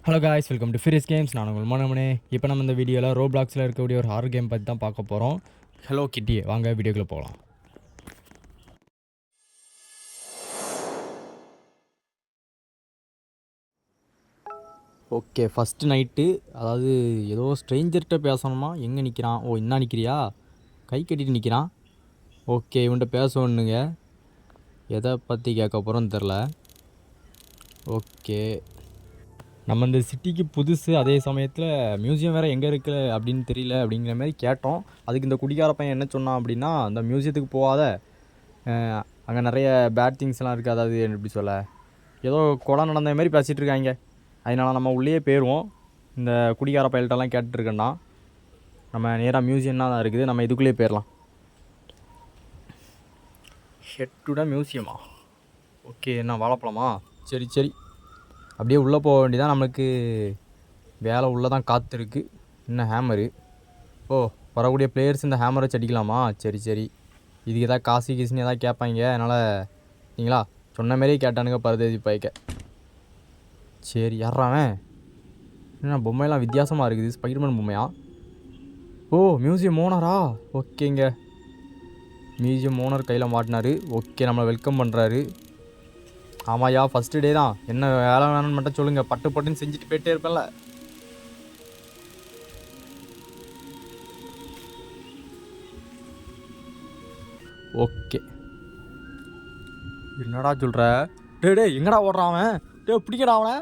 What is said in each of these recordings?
Hello guys, welcome to Fris Games. நான் உங்கள் மனமனே. இப்போ நம்ம இந்த வீடியோவில் ரோப்ளாக்ஸில் இருக்கக்கூடிய ஒரு ஹாரர் கேம் பற்றி தான் பார்க்க போகிறோம். ஹலோ கிட்டி, வாங்க வீடியோக்குள்ளே போகலாம். Okay, first night. அதாவது ஏதோ ஸ்ட்ரேஞ்சர்கிட்ட பேசணுமா? எங்கே நிற்கிறான்? ஓ, என்ன நிற்கிறியா? கை கட்டிட்டு நிற்கிறான். ஓகே, இவன்கிட்ட பேசணுங்க. எதை பற்றி கேட்க போகிறோன்னு தெரில. ஓகே, நம்ம இந்த சிட்டிக்கு புதுசு, அதே சமயத்தில் மியூசியம் வேறு எங்கே இருக்குது அப்படின்னு தெரியல அப்படிங்கிற மாதிரி கேட்டோம். அதுக்கு இந்த குடிகார பையன் என்ன சொன்னான் அப்படின்னா, அந்த மியூசியத்துக்கு போகாத, அங்கே நிறைய பேட் திங்ஸ்லாம் இருக்குது. அதாவது எப்படி சொல்ல, ஏதோ கொலை நடந்த மாதிரி பேசிகிட்டு இருக்காங்க. அதனால் நம்ம உள்ளே போயிடுவோம். இந்த குடிகார பையல்கிட்டலாம் கேட்டுருக்கேன்னா நம்ம நேராக மியூசியம்னா தான் இருக்குது, நம்ம இதுக்குள்ளேயே போயிடலாம். ஹெட்டுட மியூசியமா? ஓகே, என்ன வாழைப்பழமா? சரி சரி, அப்படியே உள்ளே போக வேண்டியதான். நம்மளுக்கு வேலை உள்ளே தான் காத்திருக்கு. இன்னும் ஹேமரு. ஓ, வரக்கூடிய பிளேயர்ஸ் இந்த ஹேமரை வச்சு சரி சரி, இதுக்கு எதாவது காசு கீசுன்னு எதாவது கேட்பாங்க. அதனால் நீங்களா சொன்ன மாரியே கேட்டானுங்க பரதேசி பாய்க்க. சரி, யாராவன்? என்ன பொம்மையெல்லாம் வித்தியாசமாக இருக்குது, ஸ்பைடர்மேன் பொம்மையா? ஓ, மியூசியம் ஓனரா? ஓகேங்க, மியூசியம் ஓனர் கையில் மாட்டினார். ஓகே, நம்மளை வெல்கம் பண்ணுறாரு. ஆமாயா, ஃபஸ்ட்டு டே தான். என்ன வேலை வேணும்னு மட்டும் சொல்லுங்கள், பட்டு பட்டுன்னு செஞ்சுட்டு போயிட்டே இருப்பேன்ல. ஓகே, என்னடா சொல்கிற? டே எங்கடா ஓடுறான் அவன்? பிடிக்கடா அவனை.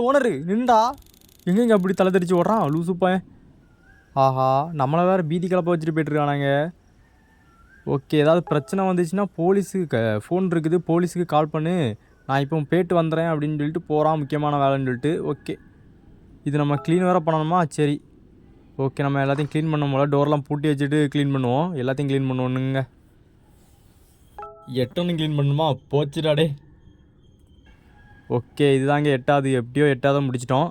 ஓனரு நின்றா. எங்கெங்க அப்படி தலை தெரிச்சு ஓடுறான் லூசுப்பேன்? ஆஹா, நம்மளை வேறு பீதி கிளப்ப வச்சுட்டு போய்ட்டுருக்கானாங்க. ஓகே, ஏதாவது பிரச்சனை வந்துச்சுன்னா போலீஸுக்கு ஃபோன் இருக்குது, போலீஸுக்கு கால் பண்ணு, நான் இப்போ போய்ட்டு வந்துடுறேன் அப்படின்னு சொல்லிட்டு போகிறான், முக்கியமான வேலைன்னு சொல்லிட்டு. ஓகே, இது நம்ம க்ளீன் வேறு பண்ணணுமா? சரி ஓகே, நம்ம எல்லாத்தையும் க்ளீன் பண்ணும் போல் டோர்லாம் பூட்டி வச்சுட்டு க்ளீன் பண்ணுவோம். எல்லாத்தையும் க்ளீன் பண்ணுவோன்னுங்க. எட்டொன்று க்ளீன் பண்ணுமா? போச்சுடாடே. ஓகே, இதுதாங்க எட்டாவது. எப்படியோ எட்டாவது முடிச்சிட்டோம்.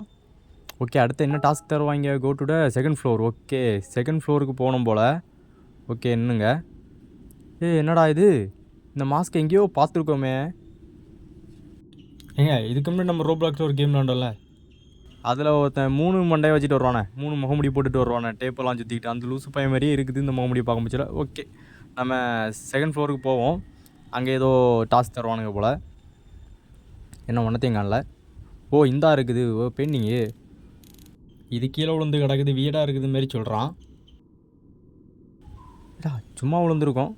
ஓகே, அடுத்து என்ன டாஸ்க் தருவாங்க? Go to the second floor. Okay, second ஃப்ளோருக்கு போகணும் போல். ஓகே, என்னங்க என்னடா இது? இந்த மாஸ்க் எங்கேயோ பார்த்துருக்கோமே. ஏங்க, இதுக்கு முன்னாடி நம்ம ரோப்ளாக்ஸில் ஒரு கேம் விளாண்டோம்ல, அதில் ஒருத்தன் 3 மண்டையை வச்சுட்டு வருவானே, 3 முகமுடி போட்டுட்டு வருவானே, டேப்பெல்லாம் சுற்றிக்கிட்டு. அந்த லூசு பையன் மாதிரியே இருக்குது இந்த முகமுடி பார்க்க முடியல. ஓகே, நம்ம செகண்ட் ஃப்ளோருக்கு போவோம். அங்கே ஏதோ டாஸ்க் தருவானுங்க போல். என்ன ஒன்றத்தையும் காணல. ஓ, இந்தா இருக்குது. ஓ, பெயிண்டிங்கு. இது கீழே விழுந்து கிடக்குது, வீடாக இருக்குது மாரி சொல்கிறான். சும்மா விழுந்துருக்கோம்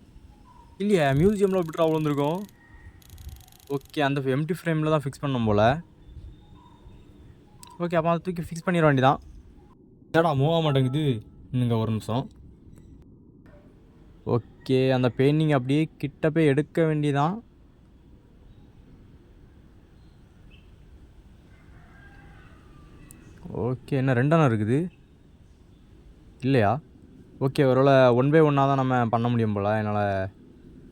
இல்லையா? மியூசியமில் விட்டுறா விழுந்துருக்கோம். ஓகே, அந்த எம்டி ஃப்ரேமில் தான் ஃபிக்ஸ் பண்ணணும் போல். ஓகே, அப்போ அதை தூக்கி ஃபிக்ஸ் பண்ணிட வேண்டியதான். ஏடா மூவ மாட்டேங்குது. இன்னுங்க ஒரு நிமிஷம். ஓகே, அந்த பெயிண்டிங் அப்படியே கிட்ட போய் எடுக்க வேண்டியதான். ஓகே, என்ன 2 இருக்குது இல்லையா? ஓகே, ஒருவேளை 1 by 1 தான் நம்ம பண்ண முடியும் போல். என்னால்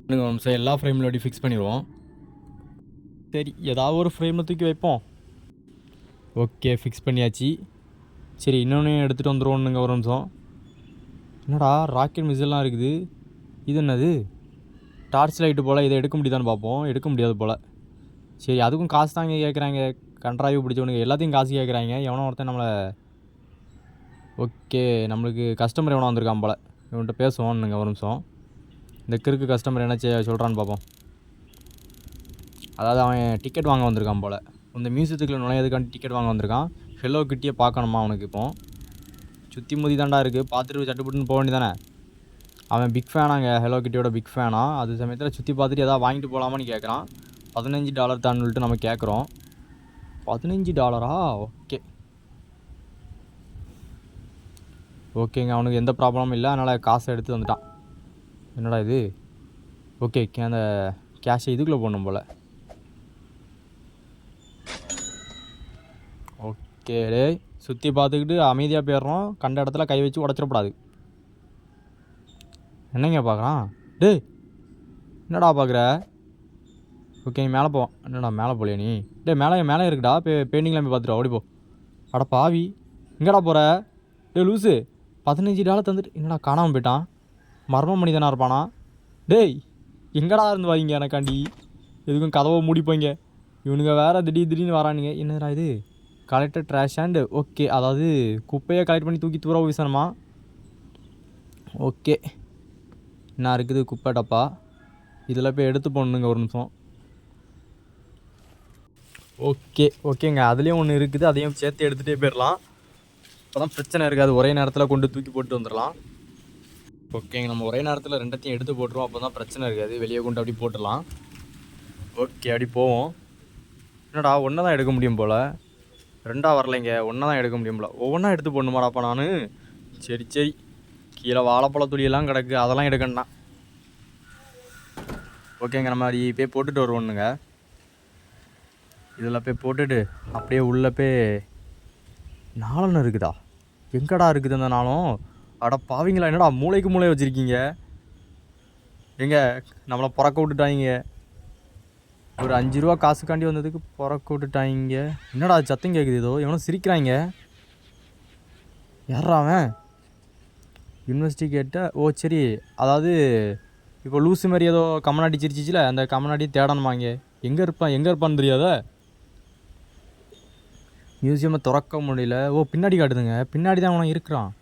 இன்னும் ஒரு நிமிஷம் எல்லா ஃப்ரேமில் அப்படி ஃபிக்ஸ் பண்ணிடுவோம். சரி, ஏதாவது ஒரு ஃப்ரேமில் தூக்கி வைப்போம். ஓகே, ஃபிக்ஸ் பண்ணியாச்சு. சரி, இன்னொன்று எடுத்துகிட்டு வந்துடுவோன்னுங்க ஒரு நிமிஷம். என்னடா ராக்கெட் மிசைல்லாம் இருக்குது? இது என்னது? டார்ச் லைட்டு போல். இதை எடுக்க முடியுதான்னு பார்ப்போம். எடுக்க முடியாது போல். சரி, அதுக்கும் காசு தாங்க கேட்குறாங்க. கண்ட்ராய்வு பிடிச்சவனுங்க எல்லாத்தையும் காசு கேட்குறாங்க. எவனோ ஒருத்தன் நம்மளை. ஓகே, நம்மளுக்கு கஸ்டமர் எவனோ வந்திருக்கான் போல். இவன்கிட்ட பேசுவோன்னுங்க ஒரு நிமிஷம். இந்த கிறுக்கு கஸ்டமர் என்ன சொல்கிறான்னு பார்ப்போம். அதாவது அவன் டிக்கெட் வாங்க வந்திருக்கான் போல். இந்த மியூசியத்துக்குள்ள நுழையதுக்காண்டி டிக்கெட் வாங்க வந்திருக்கான். ஹெலோ கிட்டியே பார்க்கணுமா அவனுக்கு? இப்போ சுற்றி முதி தாண்டா இருக்குது, பார்த்துட்டு சட்டுப்பட்டுன்னு போக வேண்டியதானே. அவன் பிக் ஃபேனாங்க, ஹெலோ கிட்டியோட பிக் ஃபேனா. அது சமயத்தில் சுற்றி பார்த்துட்டு எதாவது வாங்கிட்டு போகலாமான்னு கேட்குறான். $15 தான் சொல்லிட்டு நம்ம கேட்குறோம். $15? ஓகே ஓகேங்க, அவனுக்கு எந்த ப்ராப்ளமும் இல்லை, அதனால் காசை எடுத்து வந்துட்டான். என்னடா இது? ஓகே, அந்த கேஷை இதுக்குள்ளே போடணும் போல். ஓகே, டே சுற்றி பார்த்துக்கிட்டு அமைதியாக போயிடுறோம். கண்ட இடத்துல கை வச்சு உடச்சிடக்கூடாது. என்னங்க பார்க்குறான்? டே என்னடா பார்க்குற? ஓகே, நீ மேலே போ. என்னடா மேலே போலியா நீ? மேலே இருக்குடா. பெயிண்டிங்லாம் போய் பார்த்துட்டு ஓடிப்போ. அட பாவி, எங்கடா போகிற? லூஸு, $15 தந்துட்டு என்னடா காணாமல் போயிட்டான்? மர்ம மனிதனாக இருப்பானா? டேய், எங்கடா இருந்து வாங்க எனக்காண்டி? எதுக்கும் கதவை மூடிப்போங்க. இவனுங்க வேறு திடீர்னு வரானுங்க. என்னடா இது? கலெக்டர் ட்ராஷ் அண்ட் ஓகே, அதாவது குப்பையை கலெக்ட் பண்ணி தூக்கி தூர வீசணுமா? ஓகே, என்ன இருக்குது குப்பை டப்பா, இதில் போய் எடுத்து போடணுங்க ஒரு நிமிஷம். ஓகேங்க, அதுலேயும் ஒன்று இருக்குது, அதையும் சேர்த்து எடுத்துகிட்டே போயிடலாம். இப்போ தான் பிரச்சனை இருக்காது, ஒரே நேரத்தில் கொண்டு தூக்கி போட்டு வந்துடலாம். ஓகேங்க, நம்ம ஒரே நேரத்தில் ரெண்டத்தையும் எடுத்து போட்டுருவோம், அப்போ தான் பிரச்சனை இருக்காது, வெளியே கொண்டு அப்படி போட்டுடலாம். ஓகே, அப்படி போவோம். என்னடா ஒன்றை தான் எடுக்க முடியும் போல், ரெண்டாக வரலைங்க, ஒன்றை தான் எடுக்க முடியும் போல். ஒவ்வொன்றா எடுத்து போடணுமாடாப்பா நான்? சரி கீழே வாழைப்பழ துளியெல்லாம் கிடக்கு, அதெல்லாம் எடுக்கணும்னா. ஓகேங்க, நம்ம அப்படி போய் போட்டுட்டு வருவோன்னுங்க. இதில் போய் போட்டுட்டு அப்படியே உள்ளே போய் நாளன்னு இருக்குதா? எங்கடா இருக்குது அந்த நாளும்? அட பாவீங்களா, என்னடா மூளைக்கு மூளை வச்சுருக்கீங்க? எங்க நம்மளை பிறக்க விட்டுட்டாங்க, ஒரு 5 ரூபா காசுக்காண்டி வந்ததுக்கு பிறக்க விட்டுட்டாங்க. என்னடா சத்தம் கேட்குது, ஏதோ எவனோ சிரிக்கிறாங்க. யாரா அவன்? இன்வெஸ்டிகேட்டை, ஓ சரி, அதாவது இப்போ லூஸு மாதிரி ஏதோ கமனாடி சிரிச்சிச்சில, அந்த கமனாடி தேடணுமாங்க. எங்கே இருப்பான்னு தெரியாத. மியூசியமை திறக்க முடியல. ஓ பின்னாடி காட்டுதுங்க, பின்னாடி தான் அவன் இருக்கிறான்.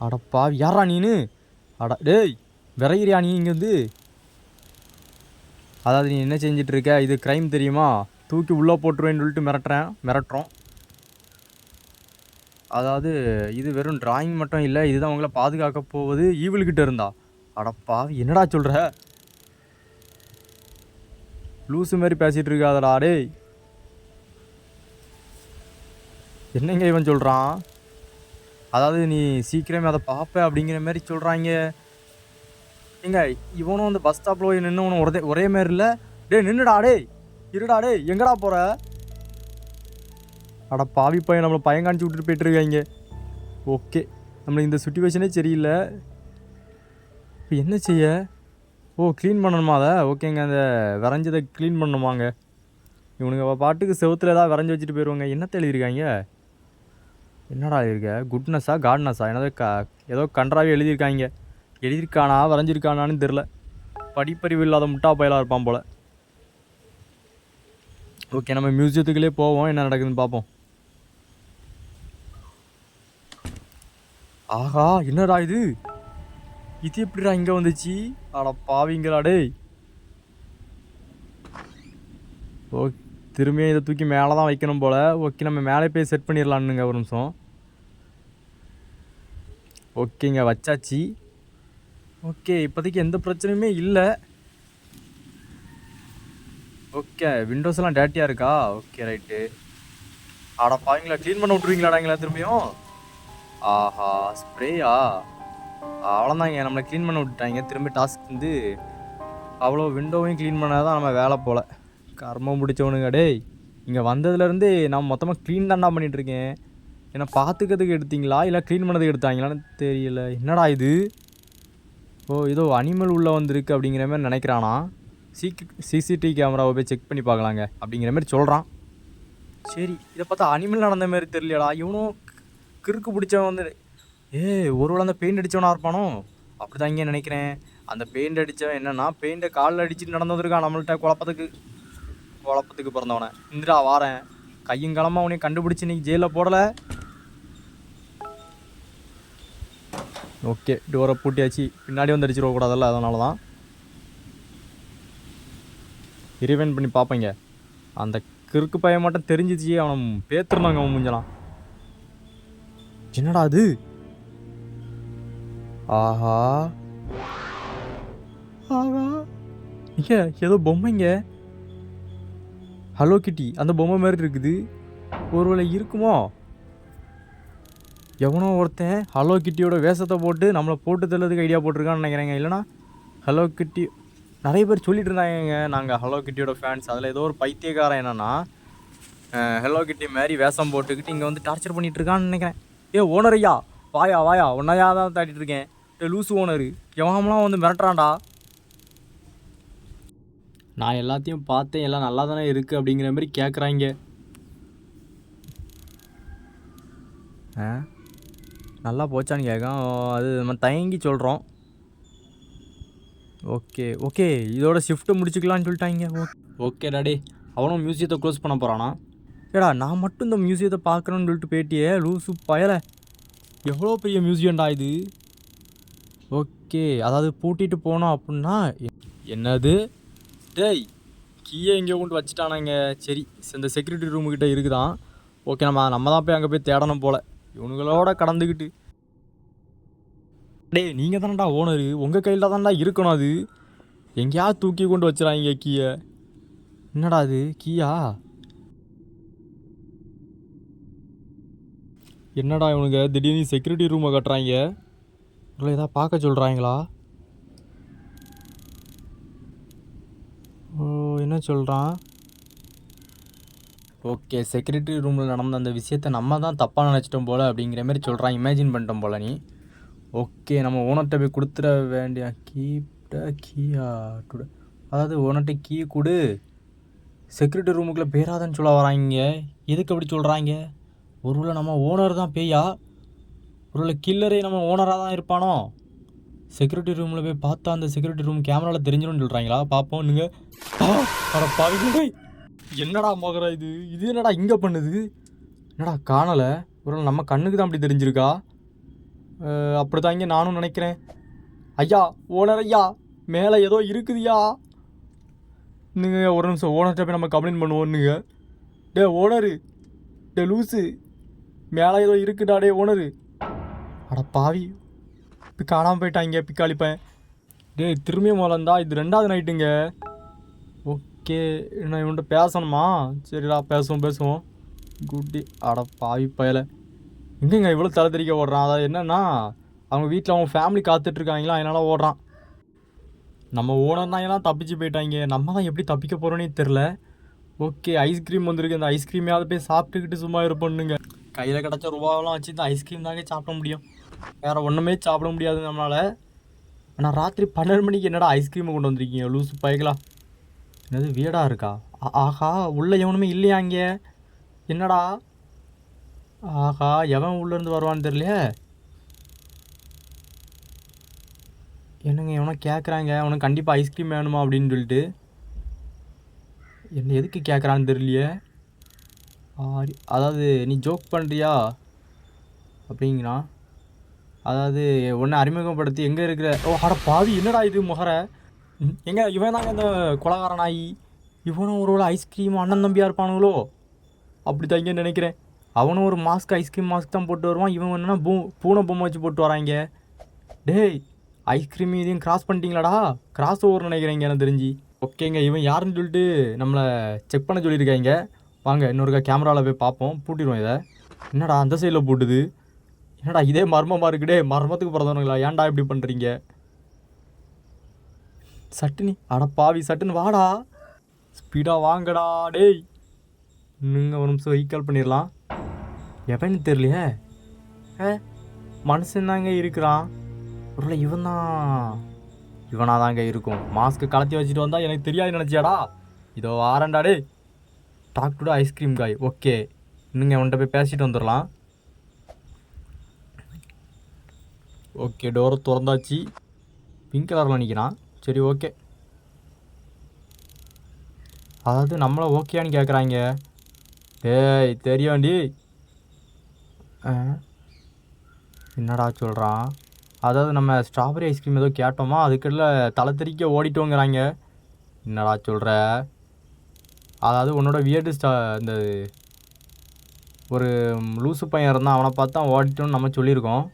அடப்பா, யாரா நீனு? அடா டேய், விரைகிறியா நீ இங்கே வந்து? அதாவது நீ என்ன செஞ்சிட்ருக்க? இது க்ரைம் தெரியுமா? தூக்கி உள்ளே போட்டுருவேன்னு சொல்லிட்டு மிரட்டுறோம். அதாவது இது வெறும் டிராயிங் மட்டும் இல்லை, இதுதான் உங்களை பாதுகாக்க போவது ஈவில்கிட்ட இருந்தா. அடப்பா, என்னடா சொல்கிற? லூஸு மாதிரி பேசிகிட்டு இருக்காதடா டேய். என்னங்க இவன் சொல்கிறான்? அதாவது நீ சீக்கிரமே அதை பார்ப்ப அப்படிங்கிற மாதிரி சொல்கிறாங்க. ஏங்க இவனும் அந்த பஸ் ஸ்டாப்பில் போய் நின்று ஒரே மாதிரி இல்லை. டே நின்றுடா, டே இருடா, டே எங்கடா போகிற? அட பாவி பையன், நம்மளை பையன் காணிச்சு விட்டுட்டு போயிட்டுருக்காங்க. ஓகே, நம்மளுக்கு இந்த சுச்சுவேஷனே சரியில்லை. இப்போ என்ன செய்ய? ஓ க்ளீன் பண்ணணுமா அதை? ஓகேங்க, அந்த வரைஞ்சதை க்ளீன் பண்ணணுமாங்க. இவனுங்க பாட்டுக்கு செவத்தில் ஏதாவது வரைஞ்சி வச்சுட்டு போயிடுவாங்க. என்னத்தை எழுதியிருக்காங்க? என்னடா எழுதியிருக்க? குட்னஸா காட்னஸா என்னதோ ஏதோ கன்றாவே எழுதியிருக்கானா வரைஞ்சிருக்கானான்னு தெரில. படிப்பறிவு இல்லாத முட்டா பயலாக இருப்பான் போல். ஓகே, நம்ம மியூசியத்துக்குள்ளே போவோம், என்ன நடக்குதுன்னு பார்ப்போம். ஆஹா, என்னடா இது எப்படிடா இங்கே வந்துச்சு? அட பாவிங்களா டேய். ஓ திரும்பியும் இதை தூக்கி மேலே தான் வைக்கணும் போல். ஓகே, நம்ம மேலே போய் செட் பண்ணிடலான்னுங்க ஒரு நிமிஷம். ஓகேங்க, வச்சாச்சு. ஓகே, இப்போதைக்கு எந்த பிரச்சனையுமே இல்லை. ஓகே, விண்டோஸ் எல்லாம் டேட்டியாக இருக்கா? Okay right. ஆடா பாவீங்களா, க்ளீன் பண்ண விட்ருவீங்களாடாங்களா திரும்பியும்? ஆஹா, ஸ்ப்ரேயா? அவ்வளோதாங்க, நம்மளை க்ளீன் பண்ண விட்டுட்டாங்க. திரும்பி டாஸ்க் வந்து அவ்வளோ விண்டோவையும் க்ளீன் பண்ணால் தான் நம்ம வேலை போல். கர்மம் பிடிச்சவனுங்க டேய். இங்கே வந்ததுலேருந்து நான் மொத்தமாக க்ளீன் தான்டா பண்ணிகிட்ருக்கேன். ஏன்னா பார்த்துக்கிறதுக்கு எடுத்தீங்களா இல்லை க்ளீன் பண்ணதுக்கு எடுத்தாங்களான்னு தெரியல. என்னடா இது? ஓ ஏதோ அனிமல் உள்ளே வந்திருக்கு அப்படிங்கிற மாதிரி நினைக்கிறானா. சிசிடிவி கேமராவை போய் செக் பண்ணி பார்க்கலாங்க அப்படிங்கிற மாதிரி சொல்கிறான். சரி, இதை பார்த்தா அனிமல் நடந்த மாதிரி தெரியலடா. இவனும் கிறுக்கு பிடிச்சவன் வந்து ஒருவேளை அந்த பெயிண்ட் அடித்தவனா இருப்பானோ? அப்படி தான் இங்கே நினைக்கிறேன். அந்த பெயிண்ட் அடித்தவன் என்னென்னா பெயிண்ட்டை காலில் அடிச்சுட்டு நடந்து வந்திருக்கான் நம்மள்கிட்ட குழப்பத்துக்கு பிறந்தவனை. இந்திரா வாரேன், கையுங்காலமாக அவனையும் கண்டுபிடிச்சி இன்றைக்கி ஜெயிலில் போடலை. ஓகே, டோரை பூட்டியாச்சு. பின்னாடி வந்து அடிச்சிடக்கூடாதல்ல, அதனால தான் ரிவைண்ட் பண்ணி பார்ப்பேங்க. அந்த கிறுக்கு பையன் மட்டும் தெரிஞ்சிச்சு, அவனை பேத்துருந்தாங்க அவன் முடிஞ்சலாம். என்னடா அது? ஆஹா ஆஹா, இங்க ஏதோ பொம்மைங்க, ஹலோ கிட்டி அந்த பொம்மை மாதிரி இருக்குது. ஒருவேளை இருக்குமோ? எவனோ ஒருத்தன் ஹலோ கிட்டியோட வேஷத்தை போட்டு நம்மளை போட்டு தள்ளதுக்கு ஐடியா போட்டிருக்கான்னு நினைக்கிறேங்க. இல்லைனா ஹலோ கிட்டி நிறைய பேர் சொல்லிட்டு இருந்தாங்க, நாங்கள் ஹலோ கிட்டியோட ஃபேன்ஸ். அதில் ஏதோ ஒரு பைத்தியக்காரன் என்னன்னா ஹலோ கிட்டி மாதிரி வேஷம் போட்டுக்கிட்டு இங்கே வந்து டார்ச்சர் பண்ணிகிட்டு இருக்கான்னு நினைக்கிறேன். ஓனர் ஐயா வாயா உன்னையா தான் தாட்டிகிட்டு இருக்கேன். லூசு ஓனரு எவனம்லாம் வந்து மிரட்டுறான்டா. நான் எல்லாத்தையும் பார்த்தேன், எல்லாம் நல்லா தானே இருக்குது அப்படிங்கிற மாதிரி கேட்குறாங்க. நல்லா போச்சான்னு கேட்கும். அது நம்ம தயங்கி சொல்கிறோம். ஓகே இதோட ஷிஃப்ட்டை முடிச்சுக்கலான்னு சொல்லிட்டாங்க. ஓகே டாடி, அவனும் மியூசியத்தை க்ளோஸ் பண்ண போகிறானா? ஏடா நான் மட்டும் இந்த மியூசியத்தை பார்க்கணுன்னு சொல்லிட்டு போயிட்டியே லூசு பயலை. எவ்வளோ பெரிய மியூசியம்டா இது. ஓகே, அதாவது பூட்டிட்டு போனோம் அப்படின்னா என்னது டேய் கீயை எங்கேயோ கொண்டு வச்சுட்டானாங்க. சரி, இந்த செக்யூரிட்டி ரூமுக்கிட்ட இருக்குதான். ஓகே, நம்ம தான் போய் அங்கே போய் தேடணும் போல் இவனுங்களோட கடந்துக்கிட்டு. டேய் நீங்கள் தானடா ஓனரு, உங்கள் கையில் தான்டா இருக்கணும். அது எங்கேயாவது தூக்கி கொண்டு வச்சுறாங்க கீயை. என்னடா அது கீயா? என்னடா இவனுங்க திடீர்னு செக்யூரிட்டி ரூமை கட்டுறாங்க. இல்லை ஏதாவது பார்க்க சொல்கிறாங்களா? ஓ, என்ன சொல்கிறான்? ஓகே, செக்யூரிட்டி ரூமில் நடந்த அந்த விஷயத்தை நம்ம தான் தப்பாக நினச்சிட்டோம் போல் அப்படிங்கிற மாதிரி சொல்கிறான். இமேஜின் பண்ணிட்டோம் போல் நீ. ஓகே, நம்ம ஓனர்கிட்ட போய் கொடுத்துட வேண்டிய கீயா டுடே. அதாவது ஓனர்கிட்ட கீ கொடு, செக்யூரிட்டி ரூமுக்குள்ளே பேராதன்னு சொல்ல வராங்க. எதுக்கு அப்படி சொல்கிறாங்க? ஒருவேளை நம்ம ஓனர் தான் பேயா? ஒருவேளை கில்லரே நம்ம ஓனராக தான் இருப்பானோ? செக்யூரிட்டி ரூமில் போய் பார்த்தா அந்த செக்யூரிட்டி ரூம் கேமராவில் தெரிஞ்சிடும்னு சொல்கிறாங்களா? பார்ப்போம். நீங்கள் பாவிங்களே, என்னடா மோகரா இது என்னடா இங்கே பண்ணுது? என்னடா காணலை? ஒருவேளை நம்ம கண்ணுக்கு தான் அப்படி தெரிஞ்சிருக்கா? அப்படி தான் இங்கே நானும் நினைக்கிறேன். ஐயா ஓனர் ஐயா, மேலே ஏதோ இருக்குதுயா. நீங்கள் ஒரு நிமிஷம் ஓனர்கிட்ட போய் நம்ம கம்ப்ளைண்ட் பண்ணுவோன்னுங்க. டே ஓனரு, டே லூஸு, மேலே ஏதோ இருக்குடா டே ஓனரு. அட பாவி, இப்போ காணாமல் போயிட்டாங்க பிக்காளிப்பேன். டே திரும்பியும் முதலந்தா இது 2வது நைட்டுங்க. ஓகே, நான் இவன்கிட்ட பேசணுமா? சரிடா பேசுவோம். குட்டி அட பாவி பயலை, எங்கேங்க இவ்வளோ தலை தெறிக்க ஓடுறான்? அதாவது என்னென்னா அவங்க வீட்டில் அவங்க ஃபேமிலி காத்துட்ருக்காங்களா, அதனால் ஓடுறான். நம்ம ஓனர்னா எல்லாம் தப்பிச்சு போயிட்டாங்க. நம்ம தான் எப்படி தப்பிக்க போகிறோன்னே தெரில. ஓகே, ஐஸ்கிரீம் வந்திருக்கு. அந்த ஐஸ்கிரீமையாவது போய் சாப்பிட்டுக்கிட்டு சும்மா இருப்போன்னுங்க. கையில் கிடச்ச ரூபாவெல்லாம் வச்சு இந்த ஐஸ்கிரீம் தாங்க சாப்பிட முடியும், வேறு ஒன்றுமே சாப்பிட முடியாது நம்மளால். ஆனால் ராத்திரி 12 மணிக்கு என்னடா ஐஸ்கிரீமை கொண்டு வந்திருக்கீங்க லூசு பயங்களா? என்னது வீடாக இருக்கா? ஆஹா, உள்ளே எவனுமே இல்லையா இங்கே? என்னடா ஆஹா, எவன் உள்ளேருந்து வருவான்னு தெரியலையே. என்னங்க எவனோ கேட்குறாங்க, அவனுக்கு கண்டிப்பாக ஐஸ்கிரீம் வேணுமா அப்படின்னு சொல்லிட்டு. என்ன எதுக்கு கேட்குறான்னு தெரியலையே. அதாவது நீ ஜோக் பண்ணுறியா அப்படிங்கிறான். அதாவது ஒன்று அறிமுகப்படுத்தி எங்கே இருக்கிற. ஓ அட பாவி, என்னடா இது முகரை? எங்கே இவன் தாங்க இந்த கொலகாரன் ஆகி. இவனும் ஒரு ஐஸ்கிரீம் அண்ணன் தம்பியாக இருப்பானுங்களோ? அப்படி தான் இங்கே நினைக்கிறேன். அவனும் ஒரு மாஸ்க், ஐஸ்கிரீம் மாஸ்க் தான் போட்டு வருவான். இவன் என்னன்னா பூனை பொம்மை வச்சு போட்டு வராங்க. டேய் ஐஸ்கிரீம் இதையும் கிராஸ் பண்ணிட்டீங்களாடா? கிராஸ் ஓவர் நினைக்கிறேங்க எனக்கு தெரிஞ்சு. ஓகேங்க, இவன் யாருன்னு சொல்லிட்டு நம்மளை செக் பண்ண சொல்லியிருக்காங்க. வாங்க இன்னொருக்கா கேமராவில் போய் பார்ப்போம். பூட்டிடுவோம் இதை. என்னடா அந்த சைடில் போட்டுது? என்னடா இதே மர்மமாக இருக்குடே. மர்மத்துக்கு பிறந்தவனுங்களா? ஏன்டா இப்படி பண்ணுறீங்க? சட்டுனி அட பாவி, சட்டுன்னு வாடா, ஸ்பீடாக வாங்கடா டேய். நீங்கள் ஒரு நிமிஷம் ஈக்கால் பண்ணிடலாம். எவன்னு தெரியலையே. மனுஷன் தாங்க இருக்கிறான். ஒருவேளை இவனாக தாங்க இருக்கும். மாஸ்க்கு கலத்தி வச்சுட்டு வந்தால் எனக்கு தெரியாது நினச்சியாடா? இதோ ஆரண்டா டே. டாக் டு ஐஸ்கிரீம் காய். ஓகே, இன்னுங்க அவன்கிட்ட போய் பேசிட்டு வந்துடலாம். ஓகே, டோரை திறந்தாச்சு. பிங்க் கலரில் நிற்கிறான். சரி ஓகே, அதாவது நம்மளை ஓகேன்னு கேட்குறாங்க. டேய் தெரியாண்டி. என்னடா சொல்கிறான்? அதாவது நம்ம ஸ்ட்ராபெரி ஐஸ்கிரீம் ஏதோ கேட்டோமா, அதுக்குள்ள தலை தெறிக்க ஓடிட்டோங்கிறாங்க. என்னடா சொல்கிற? அதாவது உன்னோட வியர்டு இந்த ஒரு லூசு பையன் இருந்தான், அவனை பார்த்தா ஓடிட்டோன்னு நம்ம சொல்லியிருக்கோம்.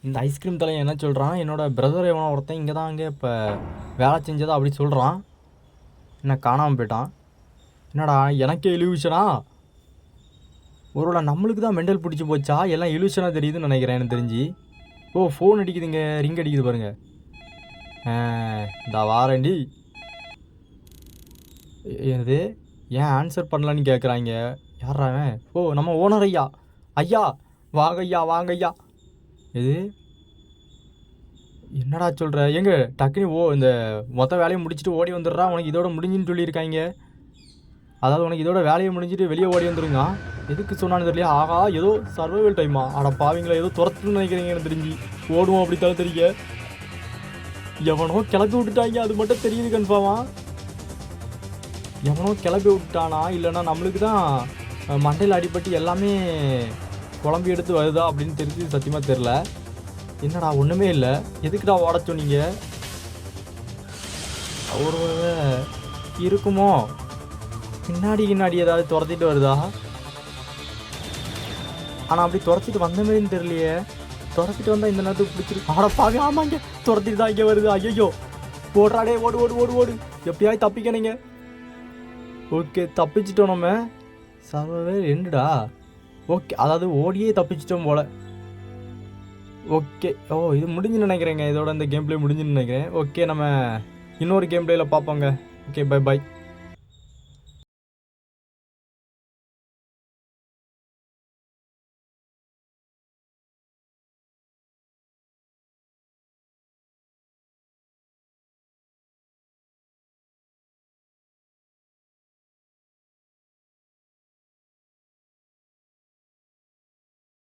இந்த ஐஸ்கிரீம் தலையை என்ன சொல்கிறான்? என்னோடய பிரதர் எவனோ ஒருத்தன் இங்கே தான் அங்கே இப்போ வேலை செஞ்சதா அப்படி சொல்கிறான். என்ன காணாமல் போயிட்டான்? என்னடா எனக்கே இலியூஷனா? ஒருவேளை நம்மளுக்கு தான் மெண்டல் பிடிச்சி போச்சா? எல்லாம் இலியூஷனாக தெரியுதுன்னு நினைக்கிறேன் எனக்கு தெரிஞ்சு. ஓ ஃபோன் அடிக்குதுங்க, ரிங் அடிக்குது பாருங்கள். இந்த வாரண்டி என்னது ஏன் ஆன்சர் பண்ணலான்னு கேட்குறாங்க. யாராவன்? ஓ நம்ம ஓனர் ஐயா. ஐயா வாங்க ஐயா, வாங்க ஐயா. இது என்னடா சொல்கிற? எங்க டக்குனு இந்த மொத்த வேலையை முடிச்சுட்டு ஓடி வந்துடுறா. உனக்கு இதோட முடிஞ்சுன்னு சொல்லியிருக்காங்க. அதாவது உனக்கு இதோட வேலையை முடிஞ்சிட்டு வெளியே ஓடி வந்துடுங்க. எதுக்கு சொன்னான்னு தெரியல. ஆகா, ஏதோ சர்வைவல் டைமா? அட பாவீங்களா, ஏதோ துரத்துன்னு நினைக்கிறீங்க எனக்கு தெரிஞ்சு. ஓடுவோம் அப்படி தலை தெரிய. எவனோ கிளப்பி விட்டுட்டாங்க, அது மட்டும் தெரியுது கன்ஃபார்மா. எவனோ கிளப்பி விட்டானா இல்லைன்னா நம்மளுக்கு தான் மண்டையில் அடிபட்டு எல்லாமே குழம்பு எடுத்து வருதா அப்படின்னு தெரிஞ்சு சத்தியமாக தெரில. என்னடா ஒன்றுமே இல்லை, எதுக்குடா ஓட சொன்னீங்க? ஒரு இருக்குமோ பின்னாடி ஏதாவது துரத்திட்டு வருதா? ஆனால் அப்படி துரத்திட்டு வந்த மாதிரின்னு தெரியலையே. துரத்திட்டு வந்தால் இந்த நேரத்துக்கு பிடிச்சிருக்கு. ஆடப்பாங்க, ஆமாங்க துரத்திட்டு தான் இங்கே வருது. ஐயோ ஓடுறாடே, ஓடு ஓடு ஓடு ஓடு, எப்படியாவது தப்பிக்கணுங்க. ஓகே தப்பிச்சிட்டோம் நம்ம. சர்வே ரெண்டுடா. ஓகே, அதாவது ஓடியே தப்பிச்சிட்டோம் போல். ஓகே, ஓ இது முடிஞ்சுன்னு நினைக்கிறேங்க. இதோட இந்த கேம் பிளே முடிஞ்சுன்னு நினைக்கிறேன். ஓகே, நம்ம இன்னொரு கேம் பிளேயில் பார்ப்போங்க. ஓகே, பை பாய்.